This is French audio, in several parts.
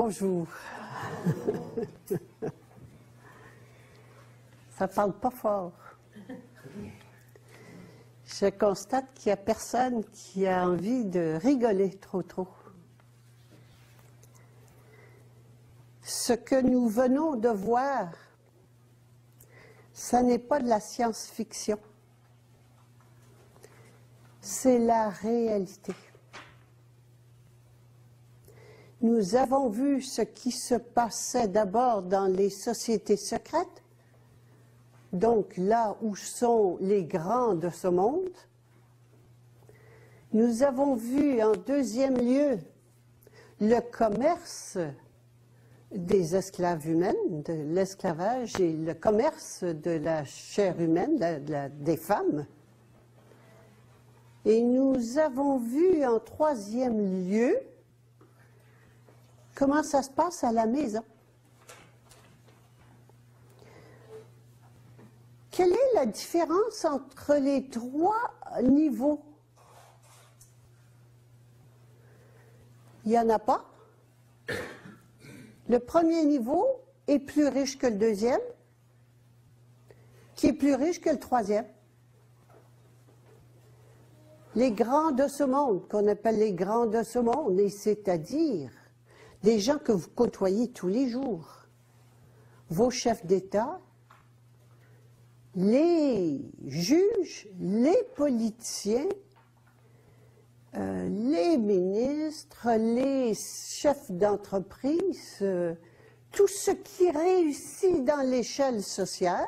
Bonjour. Ça parle pas fort. Je constate qu'il n'y a personne qui a envie de rigoler trop. Ce que nous venons de voir, ça n'est pas de la science-fiction. C'est la réalité. Nous avons vu ce qui se passait d'abord dans les sociétés secrètes, donc là où sont les grands de ce monde. Nous avons vu en deuxième lieu le commerce des esclaves humaines, de l'esclavage et le commerce de la chair humaine, des femmes. Et nous avons vu en troisième lieu comment ça se passe à la maison. Quelle est la différence entre les trois niveaux? Il n'y en a pas. Le premier niveau est plus riche que le deuxième, qui est plus riche que le troisième. Les grands de ce monde, qu'on appelle les grands de ce monde, et c'est-à-dire des gens que vous côtoyez tous les jours, vos chefs d'État, les juges, les politiciens, les ministres, les chefs d'entreprise, tout ce qui réussit dans l'échelle sociale,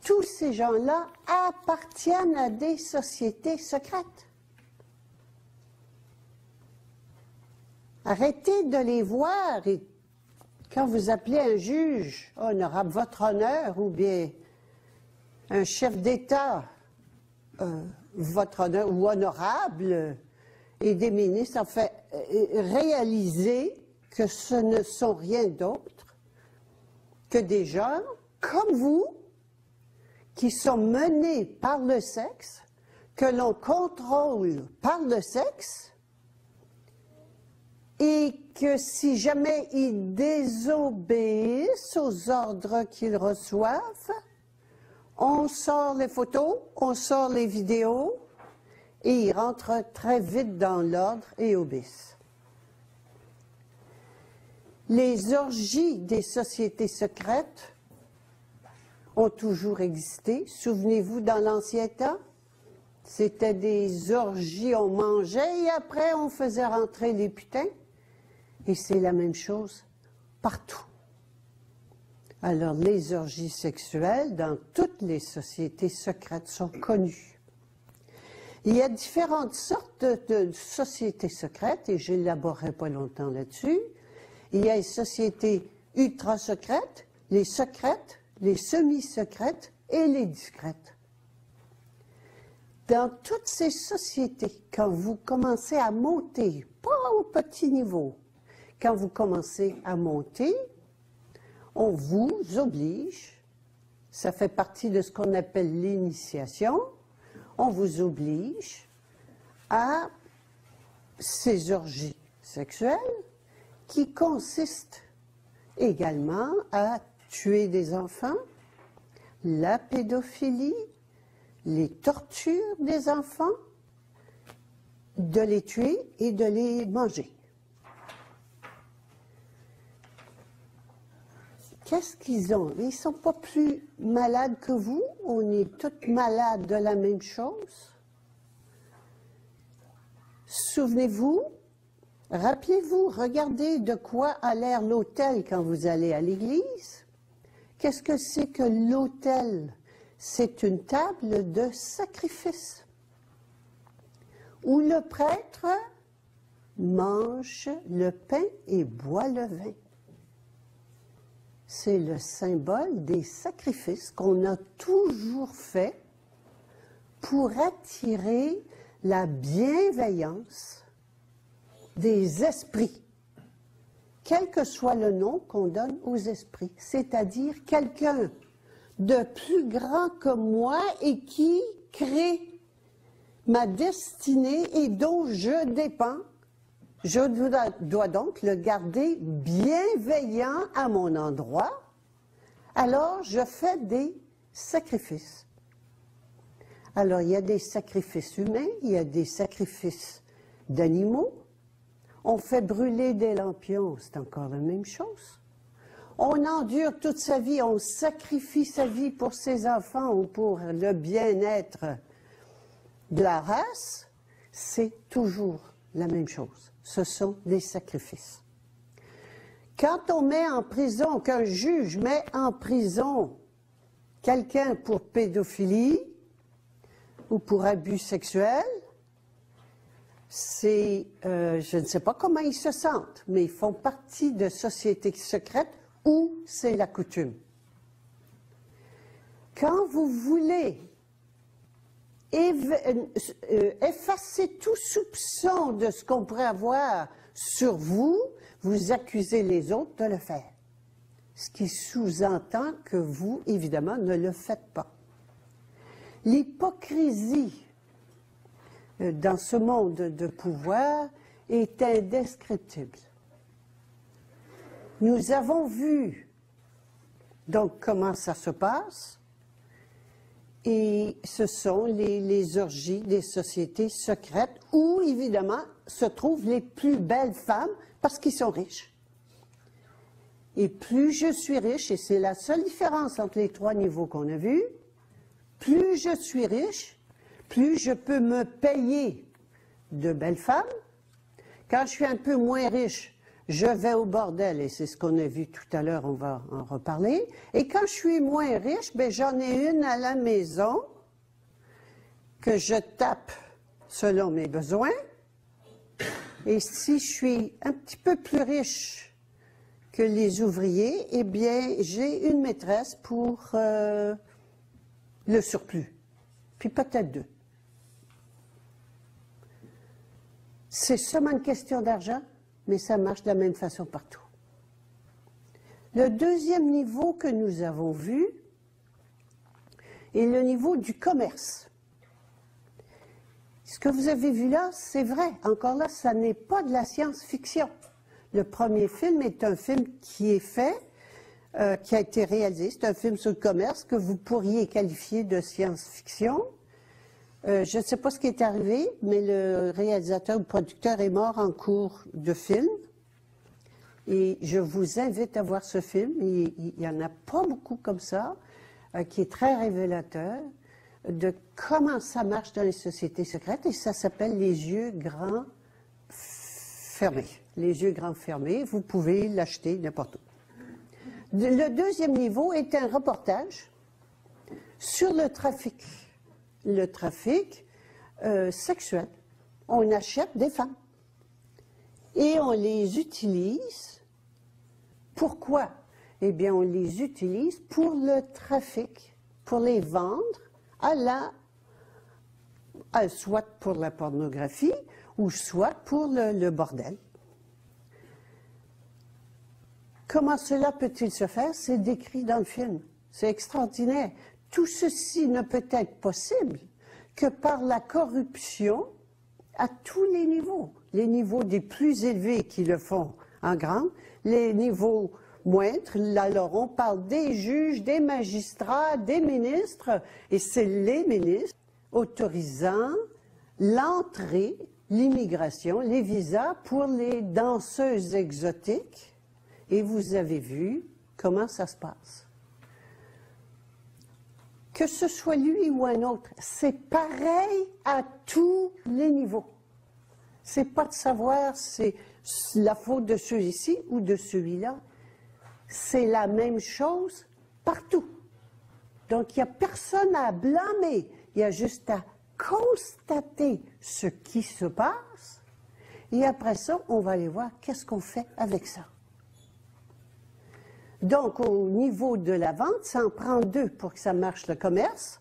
tous ces gens-là appartiennent à des sociétés secrètes. Arrêtez de les voir et quand vous appelez un juge honorable, votre honneur, ou bien un chef d'État, votre honneur, ou honorable, et des ministres, enfin, réalisez que ce ne sont rien d'autre que des gens comme vous, qui sont menés par le sexe, que l'on contrôle par le sexe, et que si jamais ils désobéissent aux ordres qu'ils reçoivent, on sort les photos, on sort les vidéos, et ils rentrent très vite dans l'ordre et obéissent. Les orgies des sociétés secrètes ont toujours existé. Souvenez-vous, dans l'ancien temps, c'était des orgies, on mangeait et après on faisait rentrer les putains. Et c'est la même chose partout. Alors, les orgies sexuelles dans toutes les sociétés secrètes sont connues. Il y a différentes sortes de sociétés secrètes, et je n'élaborerai pas longtemps là-dessus. Il y a les sociétés ultra-secrètes, les semi-secrètes et les discrètes. Dans toutes ces sociétés, quand vous commencez à monter, pas au petit niveau, quand vous commencez à monter, on vous oblige, ça fait partie de ce qu'on appelle l'initiation, on vous oblige à ces orgies sexuelles qui consistent également à tuer des enfants, la pédophilie, les tortures des enfants, de les tuer et de les manger. Qu'est-ce qu'ils ont? Ils ne sont pas plus malades que vous? On est toutes malades de la même chose? Souvenez-vous, rappelez-vous, regardez de quoi a l'air l'autel quand vous allez à l'église. Qu'est-ce que c'est que l'autel? C'est une table de sacrifice où le prêtre mange le pain et boit le vin. C'est le symbole des sacrifices qu'on a toujours fait pour attirer la bienveillance des esprits, quel que soit le nom qu'on donne aux esprits, c'est-à-dire quelqu'un de plus grand que moi et qui crée ma destinée et dont je dépends Je dois donc le garder bienveillant à mon endroit. Alors, je fais des sacrifices. Alors, il y a des sacrifices humains, il y a des sacrifices d'animaux. On fait brûler des lampions, c'est encore la même chose. On endure toute sa vie, on sacrifie sa vie pour ses enfants ou pour le bien-être de la race. C'est toujours la même chose. Ce sont des sacrifices. Quand on met en prison, qu'un juge met en prison quelqu'un pour pédophilie ou pour abus sexuels, je ne sais pas comment ils se sentent, mais ils font partie de sociétés secrètes où c'est la coutume. Quand vous voulez effacer tout soupçon de ce qu'on pourrait avoir sur vous, vous accusez les autres de le faire. Ce qui sous-entend que vous, évidemment, ne le faites pas. L'hypocrisie dans ce monde de pouvoir est indescriptible. Nous avons vu donc comment ça se passe, et ce sont les orgies des sociétés secrètes où, évidemment, se trouvent les plus belles femmes parce qu'ils sont riches. Et plus je suis riche, et c'est la seule différence entre les trois niveaux qu'on a vus, plus je suis riche, plus je peux me payer de belles femmes. Quand je suis un peu moins riche, je vais au bordel, et c'est ce qu'on a vu tout à l'heure, on va en reparler. Et quand je suis moins riche, ben j'en ai une à la maison que je tape selon mes besoins. Et si je suis un petit peu plus riche que les ouvriers, eh bien, j'ai une maîtresse pour le surplus, puis peut-être deux. C'est seulement une question d'argent, mais ça marche de la même façon partout. Le deuxième niveau que nous avons vu est le niveau du commerce. Ce que vous avez vu là, c'est vrai. Encore là, ça n'est pas de la science-fiction. Le premier film est un film qui est fait, qui a été réalisé. C'est un film sur le commerce que vous pourriez qualifier de science-fiction. Je ne sais pas ce qui est arrivé, mais le réalisateur ou producteur est mort en cours de film. Et je vous invite à voir ce film. Il n'y en a pas beaucoup comme ça, qui est très révélateur de comment ça marche dans les sociétés secrètes. Et ça s'appelle Les yeux grands fermés. Les yeux grands fermés, vous pouvez l'acheter n'importe où. Le deuxième niveau est un reportage sur le trafic. Le trafic sexuel. On achète des femmes et on les utilise. Pourquoi? Eh bien, on les utilise pour le trafic, pour les vendre soit pour la pornographie ou soit pour le bordel. Comment cela peut-il se faire? C'est décrit dans le film. C'est extraordinaire. Tout ceci ne peut être possible que par la corruption à tous les niveaux des plus élevés qui le font en grand, les niveaux moindres, alors on parle des juges, des magistrats, des ministres, et c'est les ministres autorisant l'entrée, l'immigration, les visas pour les danseuses exotiques, et vous avez vu comment ça se passe. Que ce soit lui ou un autre, c'est pareil à tous les niveaux. C'est pas de savoir c'est la faute de celui-ci ou de celui-là. C'est la même chose partout. Donc, il n'y a personne à blâmer. Il y a juste à constater ce qui se passe. Et après ça, on va aller voir qu'est-ce qu'on fait avec ça. Donc, au niveau de la vente, ça en prend deux pour que ça marche le commerce.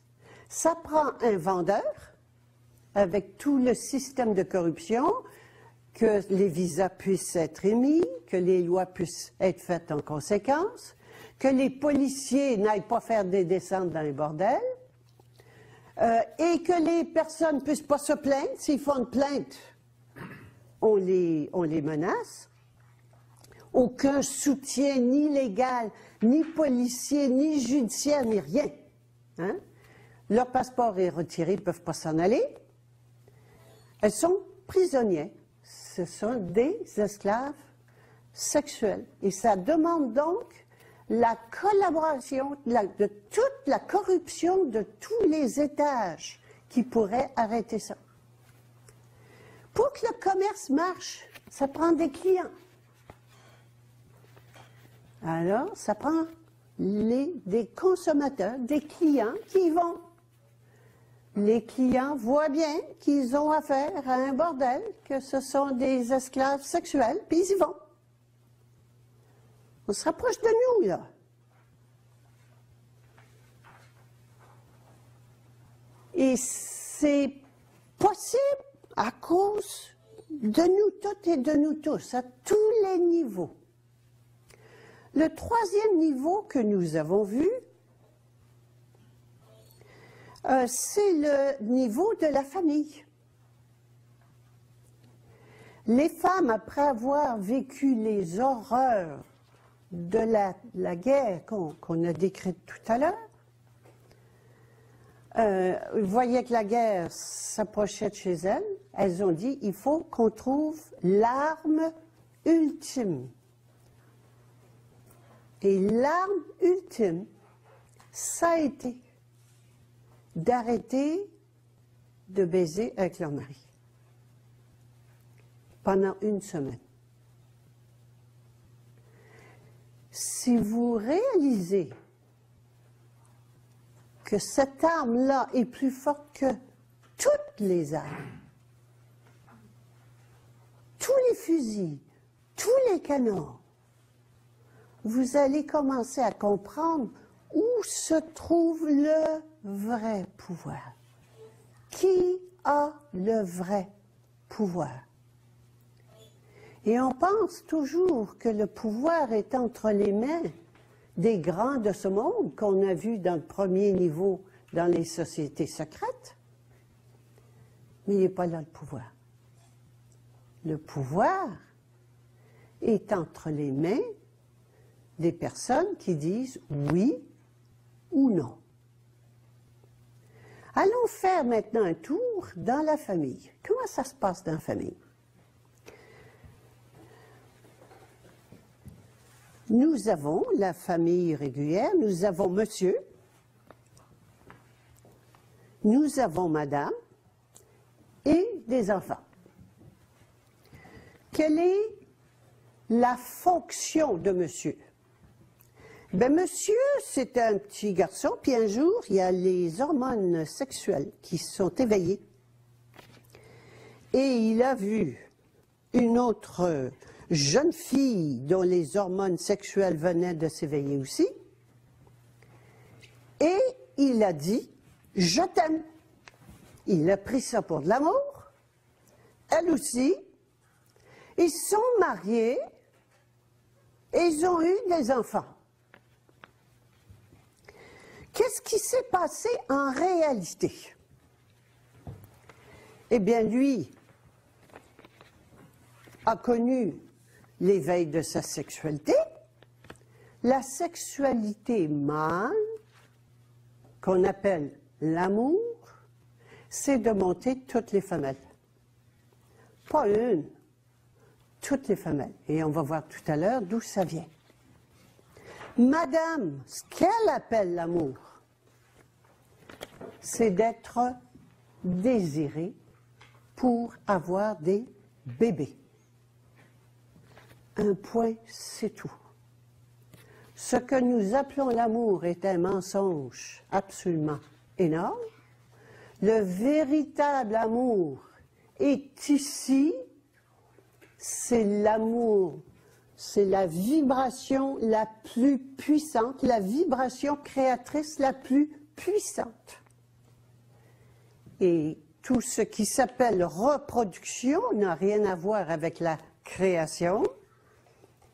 Ça prend un vendeur, avec tout le système de corruption, que les visas puissent être émis, que les lois puissent être faites en conséquence, que les policiers n'aillent pas faire des descentes dans les bordels, et que les personnes ne puissent pas se plaindre. S'ils font une plainte, on les menace. Aucun soutien ni légal, ni policier, ni judiciaire, ni rien. Hein? Leur passeport est retiré, ils ne peuvent pas s'en aller. Elles sont prisonnières. Ce sont des esclaves sexuels. Et ça demande donc la collaboration de toute la corruption de tous les étages qui pourraient arrêter ça. Pour que le commerce marche, ça prend des clients. Alors, ça prend des consommateurs, des clients qui y vont. Les clients voient bien qu'ils ont affaire à un bordel, que ce sont des esclaves sexuels, puis ils y vont. On se rapproche de nous, là. Et c'est possible à cause de nous toutes et de nous tous, à tous les niveaux. Le troisième niveau que nous avons vu, c'est le niveau de la famille. Les femmes, après avoir vécu les horreurs de la guerre qu'on a décrite tout à l'heure, voyaient que la guerre s'approchait de chez elles, elles ont dit, il faut qu'on trouve l'arme ultime. Et l'arme ultime, ça a été d'arrêter de baiser avec leur mari pendant une semaine. Si vous réalisez que cette arme-là est plus forte que toutes les armes, tous les fusils, tous les canons, vous allez commencer à comprendre où se trouve le vrai pouvoir. Qui a le vrai pouvoir? Et on pense toujours que le pouvoir est entre les mains des grands de ce monde qu'on a vu dans le premier niveau dans les sociétés secrètes. Mais il n'est pas là le pouvoir. Le pouvoir est entre les mains des personnes qui disent oui ou non. Allons faire maintenant un tour dans la famille. Comment ça se passe dans la famille? Nous avons la famille régulière, nous avons monsieur, nous avons madame et des enfants. Quelle est la fonction de monsieur? Ben, monsieur, c'est un petit garçon, puis un jour, il y a les hormones sexuelles qui sont éveillées. Et il a vu une autre jeune fille dont les hormones sexuelles venaient de s'éveiller aussi. Et il a dit, je t'aime. Il a pris ça pour de l'amour. Elle aussi. Ils sont mariés et ils ont eu des enfants. Qu'est-ce qui s'est passé en réalité? Eh bien, lui a connu l'éveil de sa sexualité. La sexualité mâle, qu'on appelle l'amour, c'est de monter toutes les femelles. Pas une, toutes les femelles. Et on va voir tout à l'heure d'où ça vient. Madame, ce qu'elle appelle l'amour, c'est d'être désirée pour avoir des bébés. Un point, c'est tout. Ce que nous appelons l'amour est un mensonge absolument énorme. Le véritable amour est ici, c'est l'amour. C'est la vibration la plus puissante, la vibration créatrice la plus puissante. Et tout ce qui s'appelle reproduction n'a rien à voir avec la création.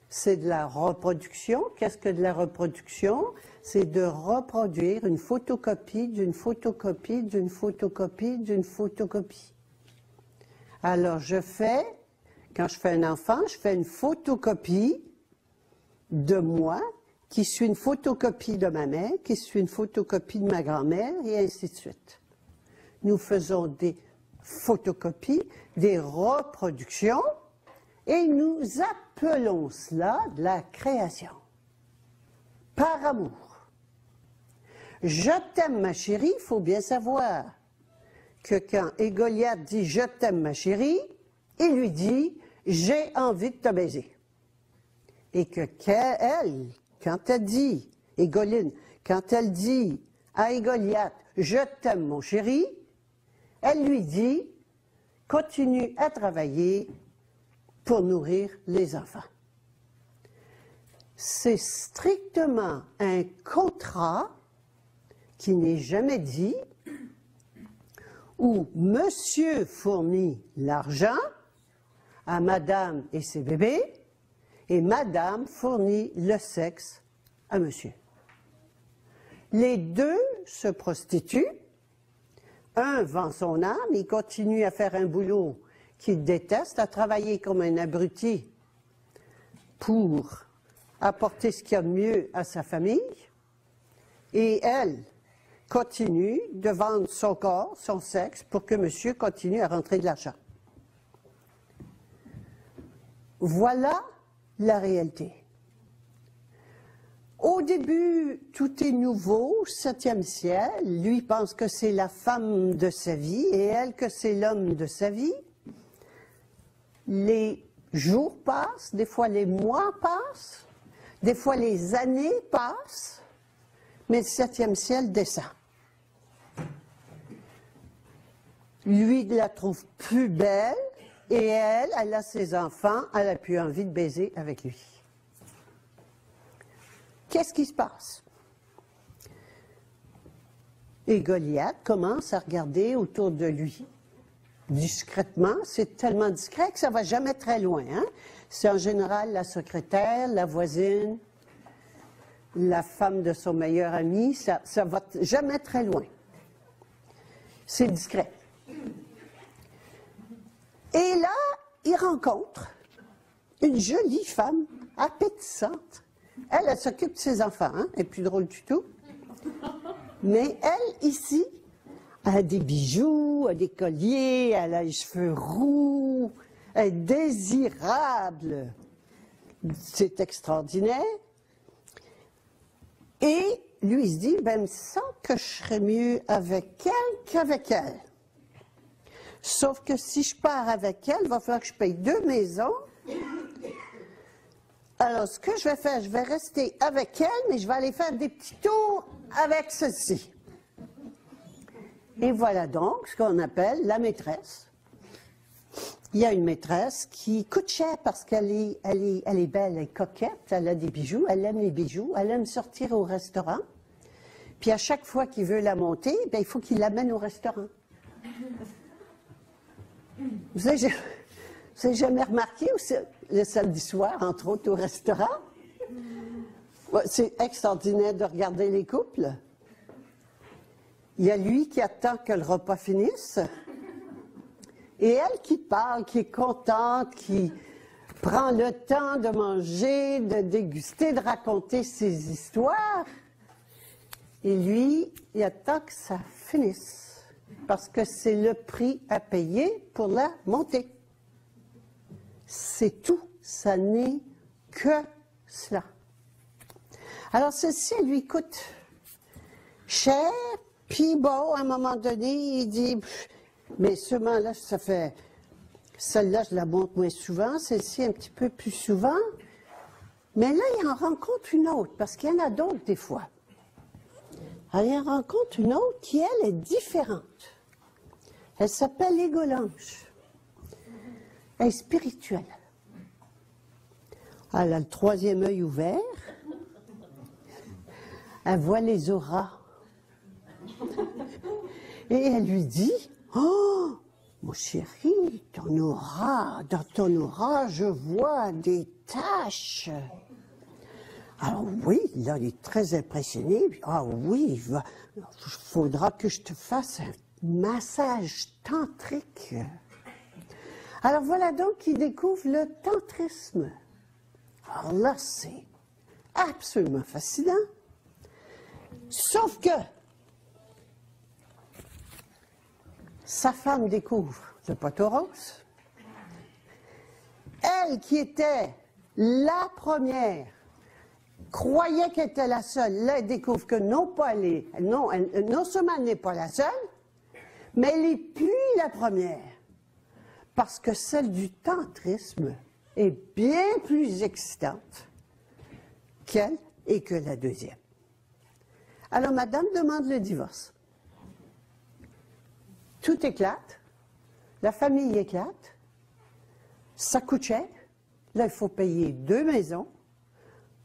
C'est de la reproduction. Qu'est-ce que de la reproduction? C'est de reproduire une photocopie d'une photocopie d'une photocopie d'une photocopie. Alors je fais quand je fais un enfant, je fais une photocopie de moi, qui suit une photocopie de ma mère, qui suit une photocopie de ma grand-mère, et ainsi de suite. Nous faisons des photocopies, des reproductions, et nous appelons cela de la création. Par amour. Je t'aime ma chérie, il faut bien savoir que quand Goliath dit je t'aime ma chérie, il lui dit j'ai envie de te baiser. Et que elle, quand elle dit, Égoline, quand elle dit à Goliath je t'aime mon chéri, elle lui dit continue à travailler pour nourrir les enfants. C'est strictement un contrat qui n'est jamais dit, où monsieur fournit l'argent à madame et ses bébés, et madame fournit le sexe à monsieur. Les deux se prostituent, un vend son âme, il continue à faire un boulot qu'il déteste, à travailler comme un abruti pour apporter ce qu'il y a de mieux à sa famille, et elle continue de vendre son corps, son sexe, pour que monsieur continue à rentrer de l'argent. Voilà la réalité. Au début, tout est nouveau, 7e ciel, lui pense que c'est la femme de sa vie, et elle que c'est l'homme de sa vie. Les jours passent, des fois les mois passent, des fois les années passent, mais le 7e ciel descend. Lui, il la trouve plus belle, et elle a ses enfants, elle a plus envie de baiser avec lui. Qu'est-ce qui se passe? Et Goliath commence à regarder autour de lui. Discrètement, c'est tellement discret que ça ne va jamais très loin. Hein? C'est en général la secrétaire, la voisine, la femme de son meilleur ami, ça ne va jamais très loin. C'est discret. Et là, il rencontre une jolie femme, appétissante. Elle s'occupe de ses enfants, hein? Elle n'est plus drôle du tout. Mais elle, ici, elle a des bijoux, elle a des colliers, elle a les cheveux roux, elle est désirable. C'est extraordinaire. Et lui, il se dit, ben, il me semble que je serais mieux avec elle qu'avec elle. Sauf que si je pars avec elle, il va falloir que je paye 2 maisons. Alors, ce que je vais faire, je vais rester avec elle, mais je vais aller faire des petits tours avec celle-ci. Et voilà donc ce qu'on appelle la maîtresse. Il y a une maîtresse qui coûte cher parce qu'elle est belle, elle est coquette, elle a des bijoux, elle aime les bijoux, elle aime sortir au restaurant. Puis à chaque fois qu'il veut la monter, ben, il faut qu'il l'amène au restaurant. Vous avez jamais remarqué le samedi soir, entre autres, au restaurant? C'est extraordinaire de regarder les couples. Il y a lui qui attend que le repas finisse, et elle qui parle, qui est contente, qui prend le temps de manger, de déguster, de raconter ses histoires. Et lui, il attend que ça finisse, parce que c'est le prix à payer pour la montée. C'est tout, ça n'est que cela. Alors ceci lui coûte cher, puis bon, à un moment donné, il dit, mais seulement là, ça fait, celle-là, je la monte moins souvent, celle-ci un petit peu plus souvent, mais là, il en rencontre une autre, parce qu'il y en a d'autres des fois. Alors, il en rencontre une autre qui, elle, est différente. Elle s'appelle Égolanche. Elle est spirituelle. Elle a le 3e œil ouvert. Elle voit les auras. Et elle lui dit, « Oh, mon chéri, ton aura, dans ton aura, je vois des taches. » Alors oui, là, il est très impressionné. Ah oui, il faudra que je te fasse un massage tantrique. Alors voilà donc qu'il découvre le tantrisme. Alors là, c'est absolument fascinant. Sauf que sa femme découvre le poteau rose. Elle, qui était la première, croyait qu'elle était la seule. Là, elle découvre que non seulement elle n'est pas la seule, mais elle n'est plus la première. Parce que celle du tantrisme est bien plus excitante qu'elle et que la deuxième. Alors, madame demande le divorce. Tout éclate, la famille éclate, ça coûte cher. Là, il faut payer 2 maisons,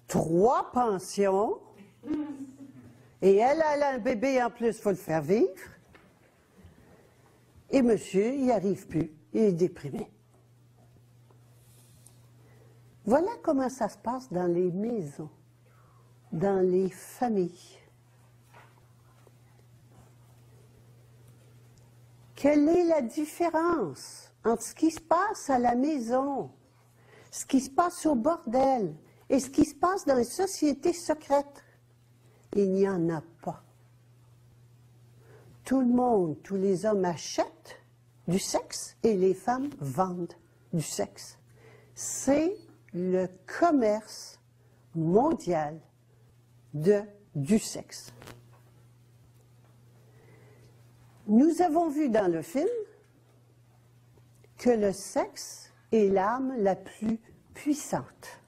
3 pensions, et elle a un bébé en plus, il faut le faire vivre. Et monsieur, il n'y arrive plus, il est déprimé. Voilà comment ça se passe dans les maisons, dans les familles. Quelle est la différence entre ce qui se passe à la maison, ce qui se passe au bordel et ce qui se passe dans les sociétés secrètes? Il n'y en a pas. Tout le monde, tous les hommes achètent du sexe et les femmes vendent du sexe. C'est le commerce mondial du sexe. Nous avons vu dans le film que le sexe est l'arme la plus puissante.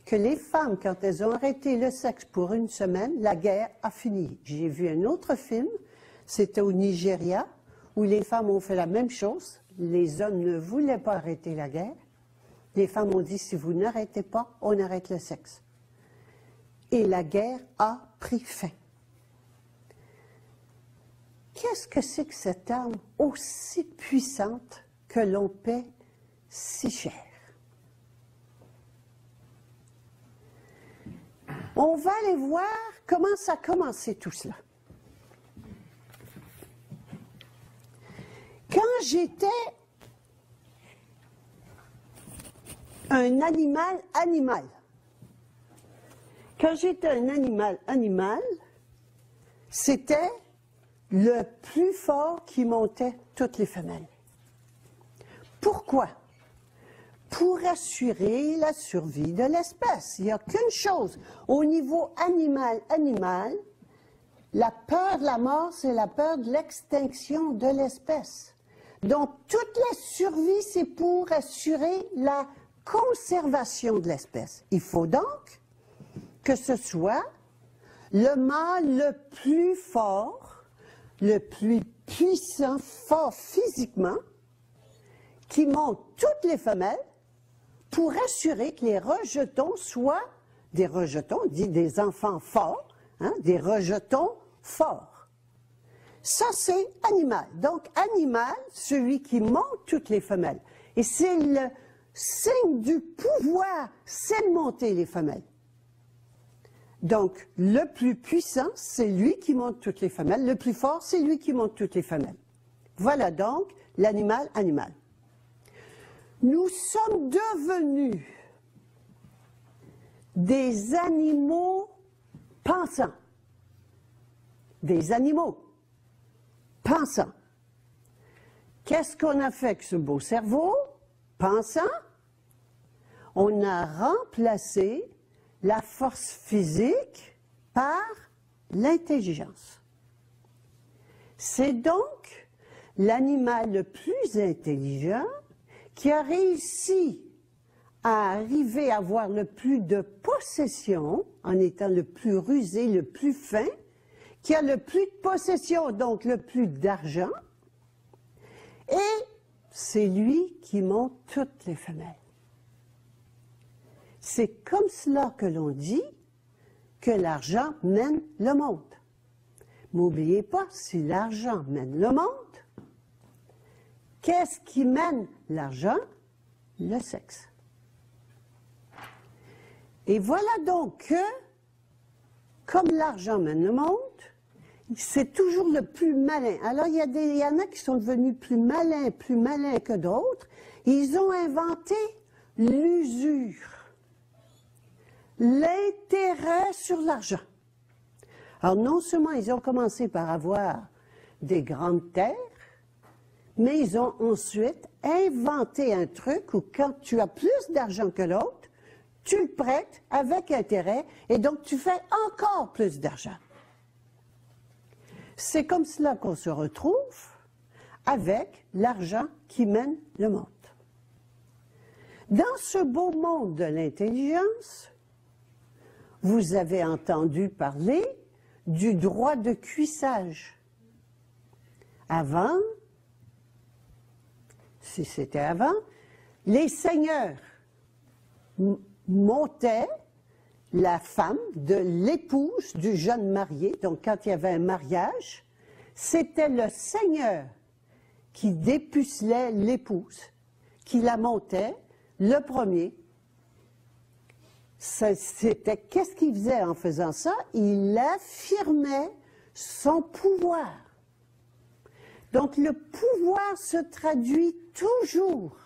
Que les femmes, quand elles ont arrêté le sexe pour une semaine, la guerre a fini. J'ai vu un autre film, c'était au Nigeria, où les femmes ont fait la même chose. Les hommes ne voulaient pas arrêter la guerre. Les femmes ont dit, si vous n'arrêtez pas, on arrête le sexe. Et la guerre a pris fin. Qu'est-ce que c'est que cette arme aussi puissante que l'on paie si cher? On va aller voir comment ça a commencé tout cela. Quand j'étais un animal, c'était le plus fort qui montait toutes les femelles. Pourquoi? Pour assurer la survie de l'espèce. Il n'y a qu'une chose. Au niveau animal, la peur de la mort, c'est la peur de l'extinction de l'espèce. Donc, toute la survie, c'est pour assurer la conservation de l'espèce. Il faut donc que ce soit le mâle le plus fort, le plus puissant, fort physiquement, qui monte toutes les femelles pour assurer que les rejetons soient des rejetons, dit des enfants forts, des rejetons forts. Ça, c'est animal. Donc, animal, celui qui monte toutes les femelles. Et c'est le signe du pouvoir, c'est de monter les femelles. Donc, le plus puissant, c'est lui qui monte toutes les femelles. Le plus fort, c'est lui qui monte toutes les femelles. Voilà donc l'animal animal. Nous sommes devenus des animaux pensants. Des animaux pensants. Qu'est-ce qu'on a fait avec ce beau cerveau pensant? On a remplacé la force physique par l'intelligence. C'est donc l'animal le plus intelligent qui a réussi à arriver à avoir le plus de possession, en étant le plus rusé, le plus fin, qui a le plus de possession, donc le plus d'argent, et c'est lui qui monte toutes les femelles. C'est comme cela que l'on dit que l'argent mène le monde. N'oubliez pas, si l'argent mène le monde, qu'est-ce qui mène l'argent? Le sexe. Et voilà donc que, comme l'argent mène le monde, c'est toujours le plus malin. Alors, il y en a qui sont devenus plus malins que d'autres. Ils ont inventé l'usure, l'intérêt sur l'argent. Alors, non seulement ils ont commencé par avoir des grandes terres, mais ils ont ensuite inventé un truc où quand tu as plus d'argent que l'autre, tu le prêtes avec intérêt et donc tu fais encore plus d'argent. C'est comme cela qu'on se retrouve avec l'argent qui mène le monde. Dans ce beau monde de l'intelligence, vous avez entendu parler du droit de cuissage. Avant, si c'était avant, les seigneurs montaient la femme de l'épouse du jeune marié. Donc, quand il y avait un mariage, c'était le seigneur qui dépucelait l'épouse, qui la montait le premier. C'était, qu'est-ce qu'il faisait en faisant ça? Il affirmait son pouvoir. Donc, le pouvoir se traduit toujours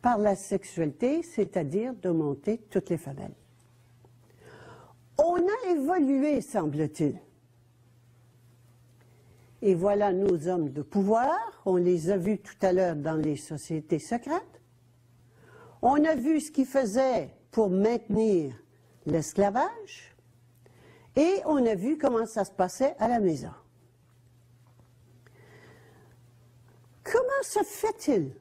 par la sexualité, c'est-à-dire de monter toutes les femelles. On a évolué, semble-t-il. Et voilà nos hommes de pouvoir, on les a vus tout à l'heure dans les sociétés secrètes. On a vu ce qu'ils faisaient pour maintenir l'esclavage, et on a vu comment ça se passait à la maison. Comment se fait-il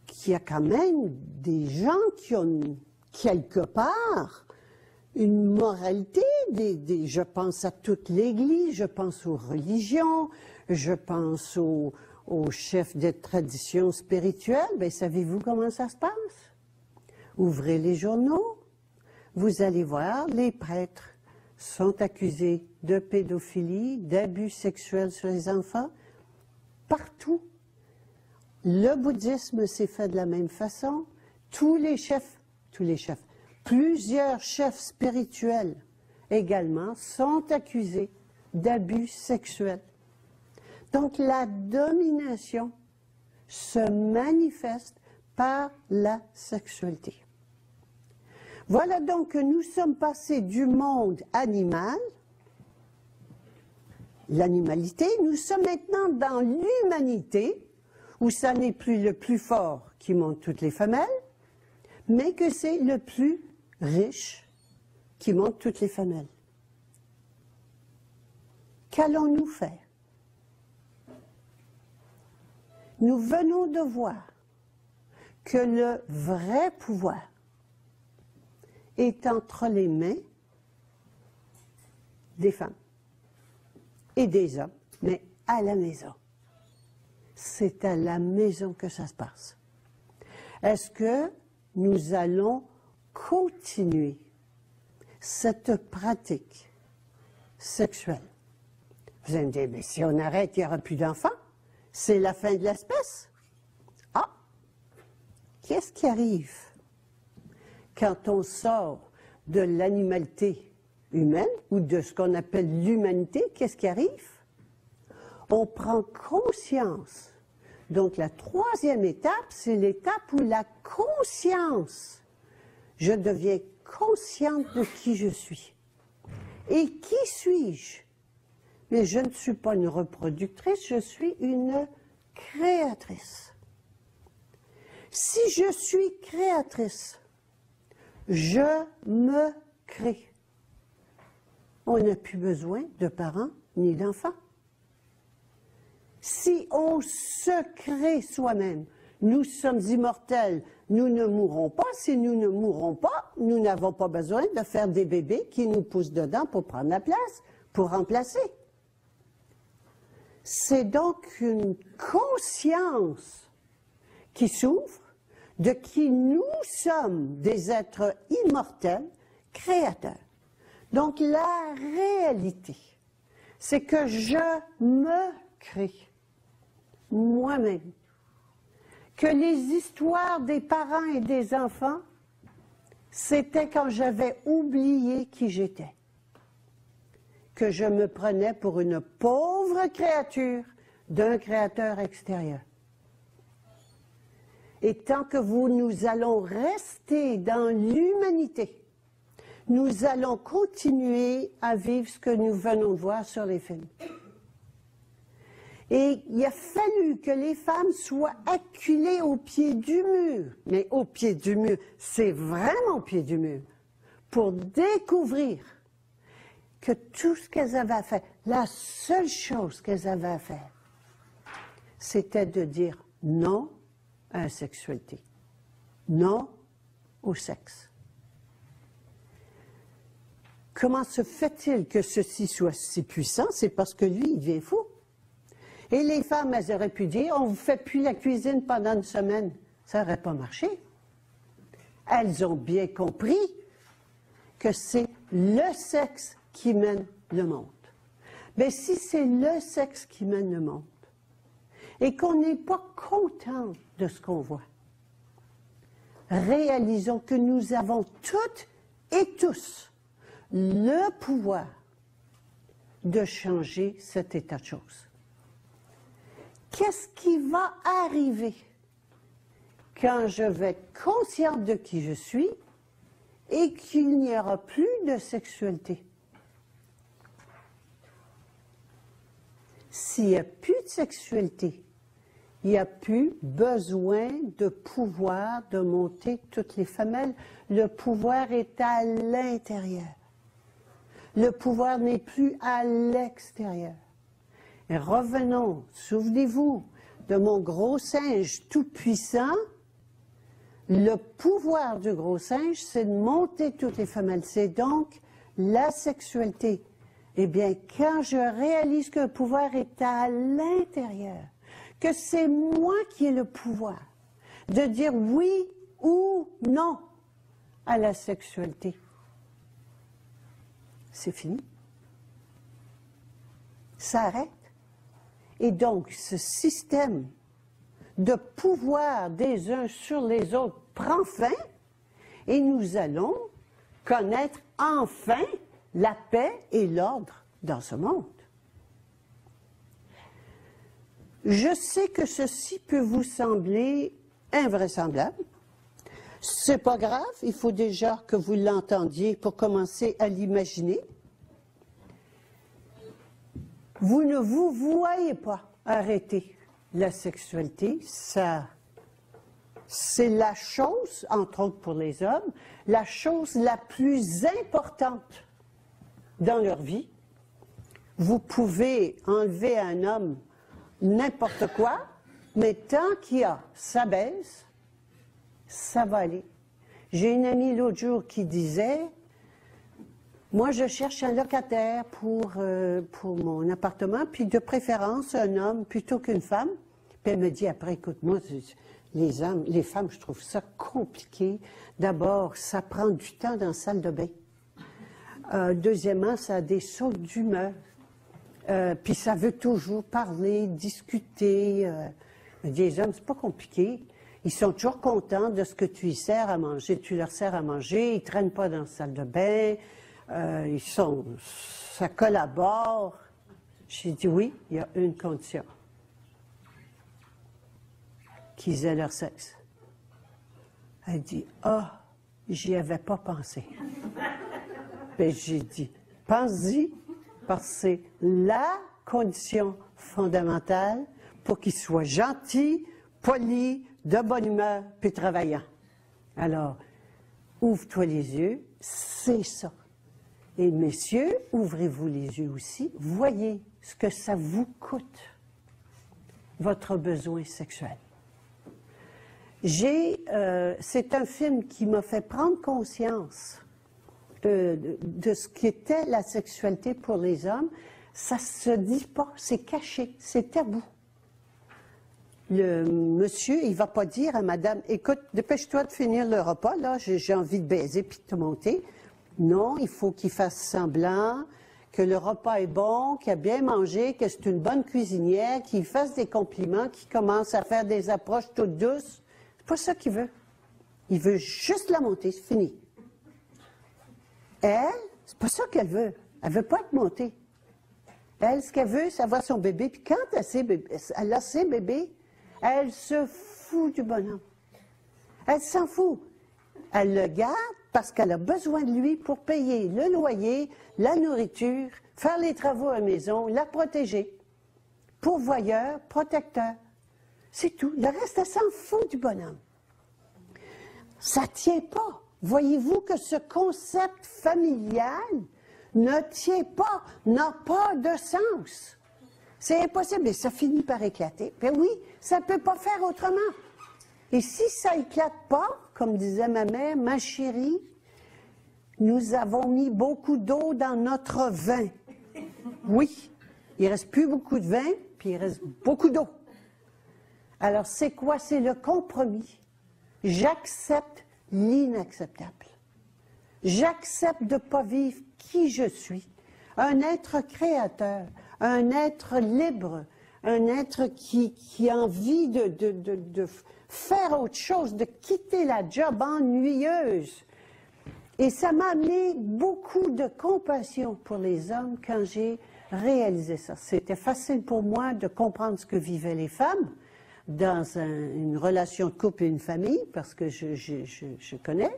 qu'il y a quand même des gens qui ont quelque part une moralité, je pense à toute l'Église, je pense aux religions, je pense aux chefs de tradition spirituelle. Bien, savez-vous comment ça se passe? Ouvrez les journaux, vous allez voir, les prêtres sont accusés de pédophilie, d'abus sexuels sur les enfants, partout. Le bouddhisme s'est fait de la même façon. Plusieurs chefs spirituels également sont accusés d'abus sexuels. Donc la domination se manifeste par la sexualité. Voilà donc que nous sommes passés du monde animal, l'animalité, nous sommes maintenant dans l'humanité, où ça n'est plus le plus fort qui monte toutes les femelles, mais que c'est le plus riche qui monte toutes les femelles. Qu'allons-nous faire? Nous venons de voir que le vrai pouvoir est entre les mains des femmes et des hommes, mais à la maison. C'est à la maison que ça se passe. Est-ce que nous allons continuer cette pratique sexuelle? Vous allez me dire, mais si on arrête, il n'y aura plus d'enfants. C'est la fin de l'espèce. Ah! Qu'est-ce qui arrive quand on sort de l'animalité humaine ou de ce qu'on appelle l'humanité? Qu'est-ce qui arrive? On prend conscience. Donc la troisième étape, c'est l'étape où la conscience, je deviens consciente de qui je suis. Et qui suis-je? Mais je ne suis pas une reproductrice, je suis une créatrice. Si je suis créatrice, je me crée. On n'a plus besoin de parents ni d'enfants. Si on se crée soi-même, nous sommes immortels, nous ne mourrons pas. Si nous ne mourrons pas, nous n'avons pas besoin de faire des bébés qui nous poussent dedans pour prendre la place, pour remplacer. C'est donc une conscience qui s'ouvre de qui nous sommes, des êtres immortels, créateurs. Donc la réalité, c'est que je me crée moi-même. Que les histoires des parents et des enfants, c'était quand j'avais oublié qui j'étais. que je me prenais pour une pauvre créature d'un créateur extérieur. Et tant que nous allons rester dans l'humanité, nous allons continuer à vivre ce que nous venons de voir sur les films. Et il a fallu que les femmes soient acculées au pied du mur, mais au pied du mur, c'est vraiment au pied du mur, pour découvrir que tout ce qu'elles avaient à faire, la seule chose qu'elles avaient à faire, c'était de dire non à la sexualité, non au sexe. Comment se fait-il que ceci soit si puissant? C'est parce que lui, il devient fou. Et les femmes, elles auraient pu dire, on ne vous fait plus la cuisine pendant une semaine. Ça n'aurait pas marché. Elles ont bien compris que c'est le sexe qui mène le monde. Mais si c'est le sexe qui mène le monde, et qu'on n'est pas content de ce qu'on voit, réalisons que nous avons toutes et tous le pouvoir de changer cet état de choses. Qu'est-ce qui va arriver quand je vais être consciente de qui je suis et qu'il n'y aura plus de sexualité? S'il n'y a plus de sexualité, il n'y a plus besoin de pouvoir de monter toutes les femelles. Le pouvoir est à l'intérieur. Le pouvoir n'est plus à l'extérieur. Et revenons, souvenez-vous de mon gros singe tout-puissant. Le pouvoir du gros singe, c'est de monter toutes les femelles. C'est donc la sexualité. Eh bien, quand je réalise que le pouvoir est à l'intérieur, que c'est moi qui ai le pouvoir de dire oui ou non à la sexualité, c'est fini. Ça arrête. Et donc, ce système de pouvoir des uns sur les autres prend fin et nous allons connaître enfin la paix et l'ordre dans ce monde. Je sais que ceci peut vous sembler invraisemblable. C'est pas grave, il faut déjà que vous l'entendiez pour commencer à l'imaginer. Vous ne vous voyez pas arrêter la sexualité, ça, c'est la chose, entre autres pour les hommes, la chose la plus importante dans leur vie. Vous pouvez enlever à un homme n'importe quoi, mais tant qu'il y a sa baise, ça va aller. J'ai une amie l'autre jour qui disait, moi je cherche un locataire pour mon appartement, puis de préférence un homme plutôt qu'une femme. Puis elle me dit après, écoute, moi, les femmes, je trouve ça compliqué. D'abord, ça prend du temps dans la salle de bain. Deuxièmement, ça a des sauts d'humeur. Puis ça veut toujours parler, discuter. Les hommes, c'est pas compliqué. Ils sont toujours contents de ce que tu y sers à manger. Tu leur sers à manger, ils traînent pas dans la salle de bain. Ça collabore. J'ai dit oui, il y a une condition. Qu'ils aient leur sexe. Elle dit, j'y avais pas pensé. Ben, j'ai dit, pense-y, parce que c'est la condition fondamentale pour qu'ils soient gentils, polis, de bonne humeur, puis travaillants. Alors, ouvre-toi les yeux, c'est ça. Et messieurs, ouvrez-vous les yeux aussi, voyez ce que ça vous coûte, votre besoin sexuel. C'est un film qui m'a fait prendre conscience de ce qu'était la sexualité pour les hommes. Ça se dit pas, c'est caché, c'est tabou. Le monsieur, il va pas dire à madame, écoute, dépêche-toi de finir le repas, là, j'ai envie de baiser puis de te monter. Non, il faut qu'il fasse semblant que le repas est bon, qu'il a bien mangé, que c'est une bonne cuisinière, qu'il fasse des compliments, qu'il commence à faire des approches toutes douces. C'est pas ça qu'il veut. Il veut juste la monter, c'est fini. Elle, c'est pas ça qu'elle veut. Elle veut pas être montée. Elle, ce qu'elle veut, c'est avoir son bébé. Puis quand elle a ses bébés, elle se fout du bonhomme. Elle s'en fout. Elle le garde parce qu'elle a besoin de lui pour payer le loyer, la nourriture, faire les travaux à la maison, la protéger. Pourvoyeur, protecteur. C'est tout. Le reste, elle s'en fout du bonhomme. Ça ne tient pas. Voyez-vous que ce concept familial ne tient pas, n'a pas de sens. C'est impossible et ça finit par éclater. Ben oui, ça ne peut pas faire autrement. Et si ça éclate pas, comme disait ma mère, ma chérie, nous avons mis beaucoup d'eau dans notre vin. Oui, il ne reste plus beaucoup de vin, puis il reste beaucoup d'eau. Alors c'est quoi? C'est le compromis. J'accepte l'inacceptable. J'accepte de ne pas vivre qui je suis. Un être créateur, un être libre, un être qui a envie de faire autre chose, de quitter la job ennuyeuse. Et ça m'a amené beaucoup de compassion pour les hommes quand j'ai réalisé ça. C'était facile pour moi de comprendre ce que vivaient les femmes dans une relation de couple et une famille, parce que je connais,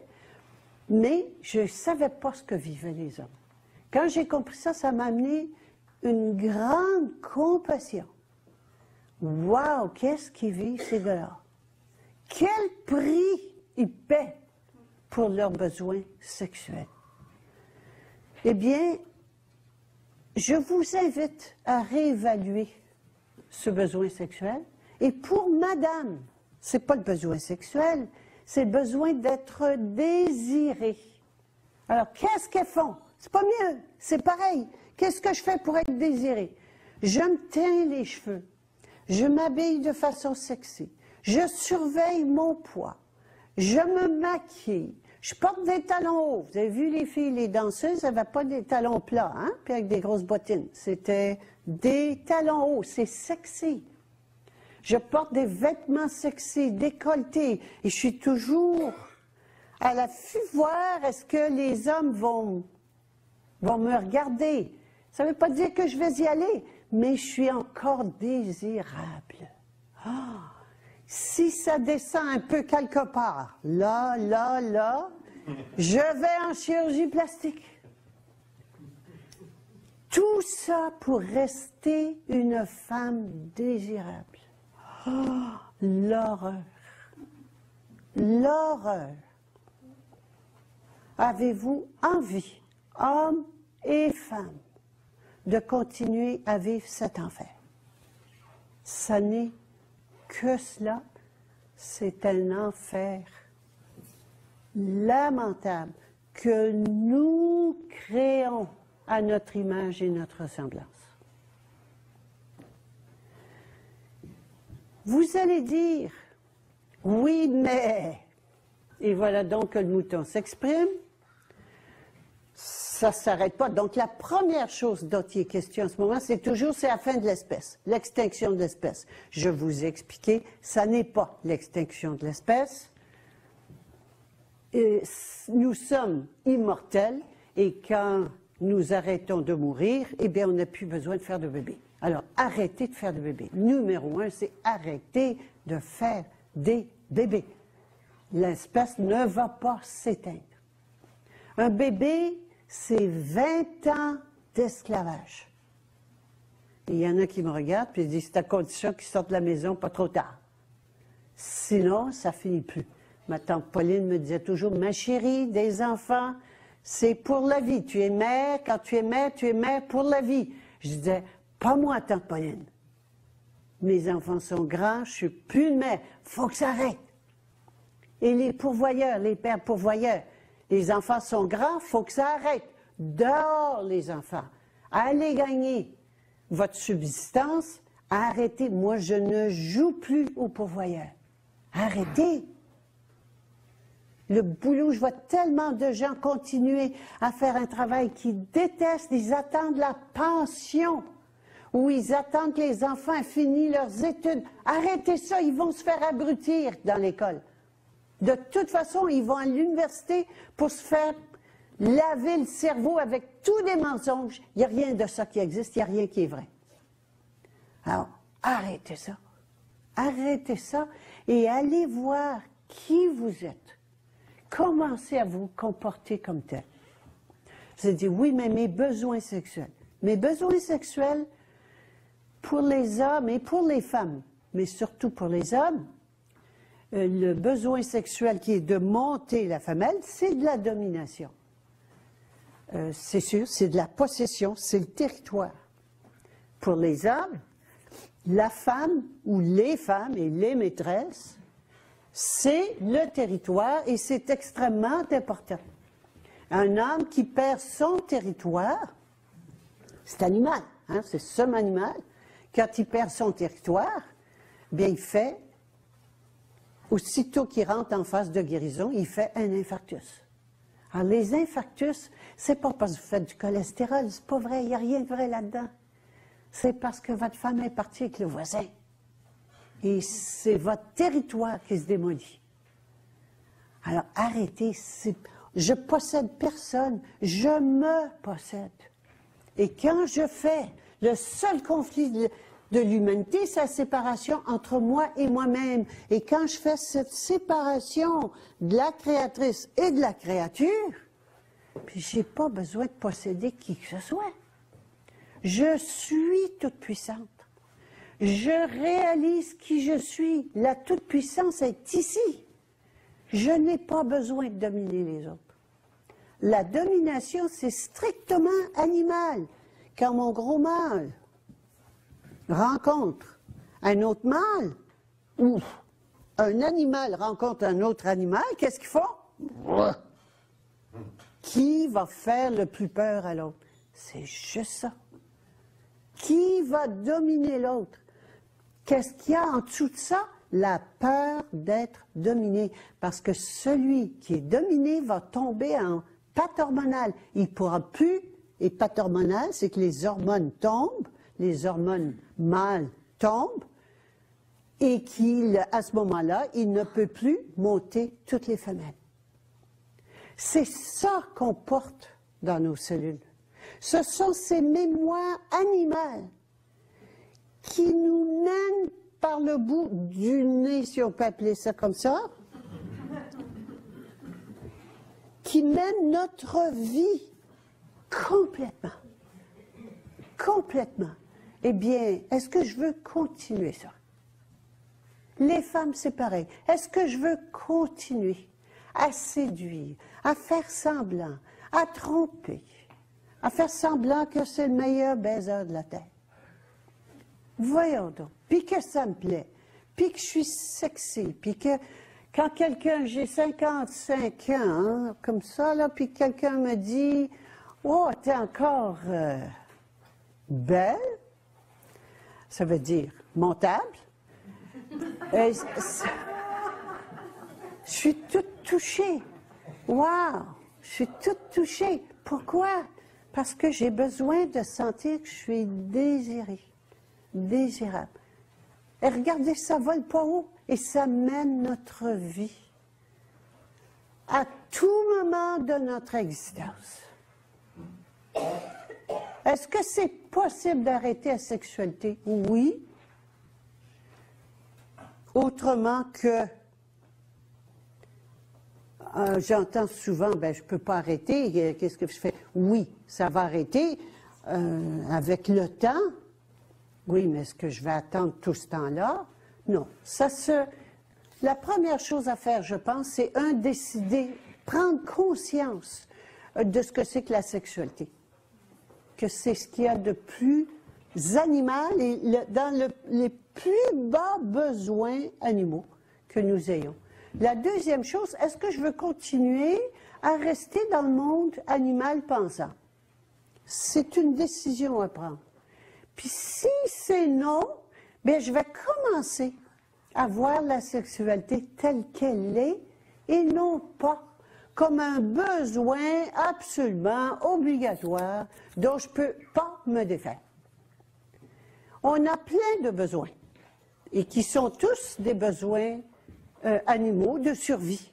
mais je ne savais pas ce que vivaient les hommes. Quand j'ai compris ça, ça m'a amené une grande compassion. Wow, qu'est-ce qu'ils vivent ces gars-là? Quel prix ils paient pour leurs besoins sexuels? Eh bien, je vous invite à réévaluer ce besoin sexuel. Et pour madame, ce n'est pas le besoin sexuel, c'est le besoin d'être désirée. Alors, qu'est-ce qu'elles font? C'est pas mieux, c'est pareil. Qu'est-ce que je fais pour être désirée? Je me teins les cheveux, je m'habille de façon sexy, je surveille mon poids, je me maquille, je porte des talons hauts. Vous avez vu les filles, les danseuses, elles n'avaient pas des talons plats, hein, puis avec des grosses bottines. C'était des talons hauts, c'est sexy. Je porte des vêtements sexy, décolletés, et je suis toujours à l'affût voir est-ce que les hommes vont me regarder. Ça ne veut pas dire que je vais y aller, mais je suis encore désirable. Ah, si ça descend un peu quelque part, là, je vais en chirurgie plastique. Tout ça pour rester une femme désirable. Oh, l'horreur. L'horreur. Avez-vous envie, hommes et femmes, de continuer à vivre cet enfer? Ça n'est que cela. C'est un enfer lamentable que nous créons à notre image et notre ressemblance. Vous allez dire, oui, mais, et voilà donc que le mouton s'exprime, ça ne s'arrête pas. Donc la première chose dont il est question en ce moment, c'est la fin de l'espèce, l'extinction de l'espèce. Je vous ai expliqué, ça n'est pas l'extinction de l'espèce. Nous sommes immortels et quand nous arrêtons de mourir, eh bien on n'a plus besoin de faire de bébés. Alors, arrêtez de faire des bébés. Numéro 1, c'est arrêter de faire des bébés. L'espèce ne va pas s'éteindre. Un bébé, c'est 20 ans d'esclavage. Il y en a qui me regardent et disent, c'est à condition qu'ils sortent de la maison pas trop tard. Sinon, ça finit plus. Ma tante Pauline me disait toujours, ma chérie, des enfants, c'est pour la vie. Tu es mère, quand tu es mère pour la vie. Je disais, pas moi, tante Pauline. Mes enfants sont grands, je suis plus une mère. Faut que ça arrête. Et les pourvoyeurs, les pères pourvoyeurs, les enfants sont grands, faut que ça arrête. Dehors, les enfants. Allez gagner votre subsistance. Arrêtez. Moi, je ne joue plus aux pourvoyeurs. Arrêtez. Le boulot, je vois tellement de gens continuer à faire un travail qu'ils détestent. Ils attendent la pension. Ou ils attendent que les enfants aient fini leurs études. Arrêtez ça, ils vont se faire abrutir dans l'école. De toute façon, ils vont à l'université pour se faire laver le cerveau avec tous les mensonges. Il n'y a rien de ça qui existe, il n'y a rien qui est vrai. Alors, arrêtez ça. Arrêtez ça et allez voir qui vous êtes. Commencez à vous comporter comme tel. Vous allez dire, oui, mais mes besoins sexuels. Mes besoins sexuels, pour les hommes et pour les femmes, mais surtout pour les hommes, le besoin sexuel qui est de monter la femelle, c'est de la domination. C'est sûr, c'est de la possession, c'est le territoire. Pour les hommes, la femme ou les femmes et les maîtresses, c'est le territoire et c'est extrêmement important. Un homme qui perd son territoire, c'est animal, hein, c'est somme animal, quand il perd son territoire, bien il fait, aussitôt qu'il rentre en phase de guérison, il fait un infarctus. Alors les infarctus, c'est pas parce que vous faites du cholestérol, c'est pas vrai, il n'y a rien de vrai là-dedans. C'est parce que votre femme est partie avec le voisin. Et c'est votre territoire qui se démolit. Alors arrêtez, je possède personne, je me possède. Et quand je fais le seul conflit de l'humanité, c'est la séparation entre moi et moi-même. Et quand je fais cette séparation de la créatrice et de la créature, puis j'ai pas besoin de posséder qui que ce soit. Je suis toute puissante. Je réalise qui je suis. La toute-puissance est ici. Je n'ai pas besoin de dominer les autres. La domination, c'est strictement animal. Quand mon gros mâle rencontre un autre mâle, ou un animal rencontre un autre animal, qu'est-ce qu'ils font? Qui va faire le plus peur à l'autre? C'est juste ça. Qui va dominer l'autre? Qu'est-ce qu'il y a en dessous de ça? La peur d'être dominé. Parce que celui qui est dominé va tomber en pathormonal. Il ne pourra plus, et pathormonal, c'est que les hormones tombent, les hormones mâles tombent, et qu'à ce moment-là, il ne peut plus monter toutes les femelles. C'est ça qu'on porte dans nos cellules. Ce sont ces mémoires animales qui nous mènent par le bout du nez, si on peut appeler ça comme ça, qui mènent notre vie complètement. Complètement. Eh bien, est-ce que je veux continuer ça? Les femmes, c'est pareil. Est-ce que je veux continuer à séduire, à faire semblant, à tromper, à faire semblant que c'est le meilleur baiser de la terre? Voyons donc. Puis que ça me plaît. Puis que je suis sexy. Puis que quand j'ai 55 ans, hein, comme ça, là, puis quelqu'un me dit « Oh, t'es encore belle », ça veut dire montable. Je suis toute touchée. Waouh! Je suis toute touchée. Pourquoi? Parce que j'ai besoin de sentir que je suis désirée. Désirable. Et regardez, ça vole pas haut et ça mène notre vie à tout moment de notre existence. Est-ce que c'est possible d'arrêter la sexualité? Oui. Autrement que j'entends souvent, ben je peux pas arrêter, qu'est-ce que je fais? Oui, ça va arrêter avec le temps. Oui, mais est-ce que je vais attendre tout ce temps-là? Non. La première chose à faire, je pense, c'est décider, prendre conscience de ce que c'est que la sexualité. Que c'est ce qu'il y a de plus animal et dans les plus bas besoins animaux que nous ayons. La deuxième chose, est-ce que je veux continuer à rester dans le monde animal pensant? C'est une décision à prendre. Puis si c'est non, bien je vais commencer à voir la sexualité telle qu'elle est et non pas comme un besoin absolument obligatoire dont je ne peux pas me défaire. On a plein de besoins et qui sont tous des besoins animaux de survie.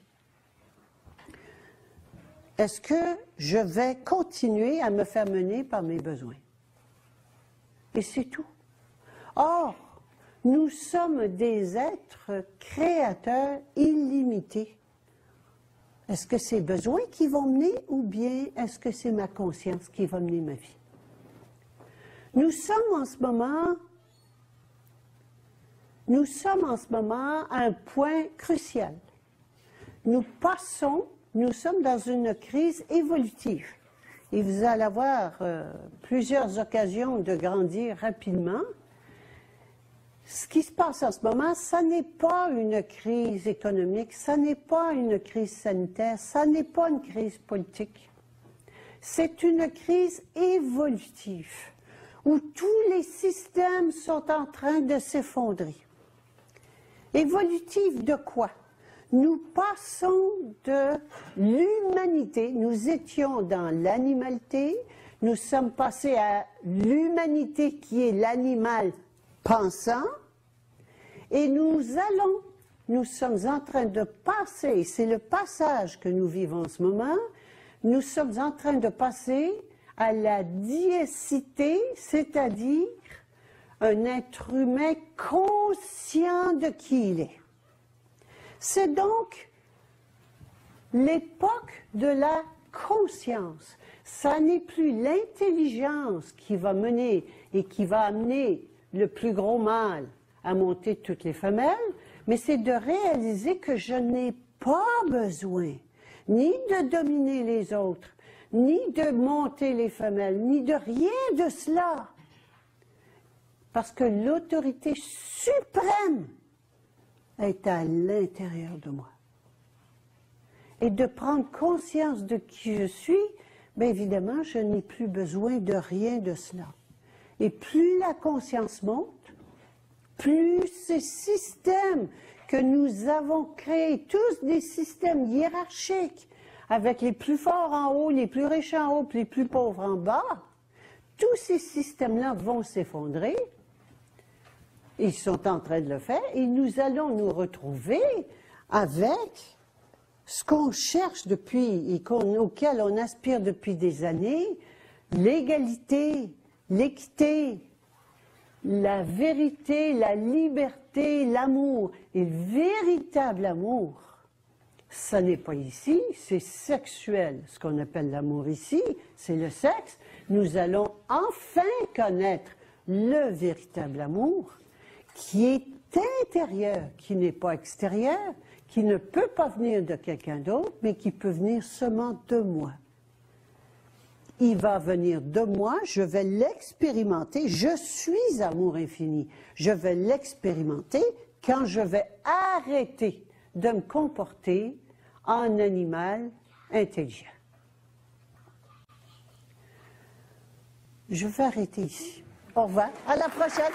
est-ce que je vais continuer à me faire mener par mes besoins? Et c'est tout. Or, nous sommes des êtres créateurs illimités. Est-ce que c'est besoins qui vont mener ou bien est-ce que c'est ma conscience qui va mener ma vie? Nous sommes en ce moment à un point crucial. Nous sommes dans une crise évolutive. Et vous allez avoir plusieurs occasions de grandir rapidement. Ce qui se passe en ce moment, ça n'est pas une crise économique, ça n'est pas une crise sanitaire, ça n'est pas une crise politique. C'est une crise évolutive où tous les systèmes sont en train de s'effondrer. Évolutive de quoi? Nous passons de l'humanité, nous étions dans l'animalité, nous sommes passés à l'humanité qui est l'animal pensant, et nous sommes en train de passer, c'est le passage que nous vivons en ce moment, nous sommes en train de passer à la diécité, c'est-à-dire un être humain conscient de qui il est. C'est donc l'époque de la conscience. Ça n'est plus l'intelligence qui va mener et qui va amener le plus gros mâle à monter toutes les femelles, mais c'est de réaliser que je n'ai pas besoin ni de dominer les autres, ni de monter les femelles, ni de rien de cela. Parce que l'autorité suprême est à l'intérieur de moi. Et de prendre conscience de qui je suis, bien évidemment, je n'ai plus besoin de rien de cela. Et plus la conscience monte, plus ces systèmes que nous avons créés, tous des systèmes hiérarchiques, avec les plus forts en haut, les plus riches en haut, puis les plus pauvres en bas, tous ces systèmes-là vont s'effondrer. Ils sont en train de le faire et nous allons nous retrouver avec ce qu'on cherche depuis et auquel on aspire depuis des années, l'égalité, l'équité, la vérité, la liberté, l'amour. Et le véritable amour, ça n'est pas ici, c'est sexuel. Ce qu'on appelle l'amour ici, c'est le sexe. Nous allons enfin connaître le véritable amour qui est intérieur, qui n'est pas extérieur, qui ne peut pas venir de quelqu'un d'autre, mais qui peut venir seulement de moi. Il va venir de moi, je vais l'expérimenter, je suis amour infini. Je vais l'expérimenter quand je vais arrêter de me comporter en animal intelligent. Je vais arrêter ici. Au revoir, à la prochaine.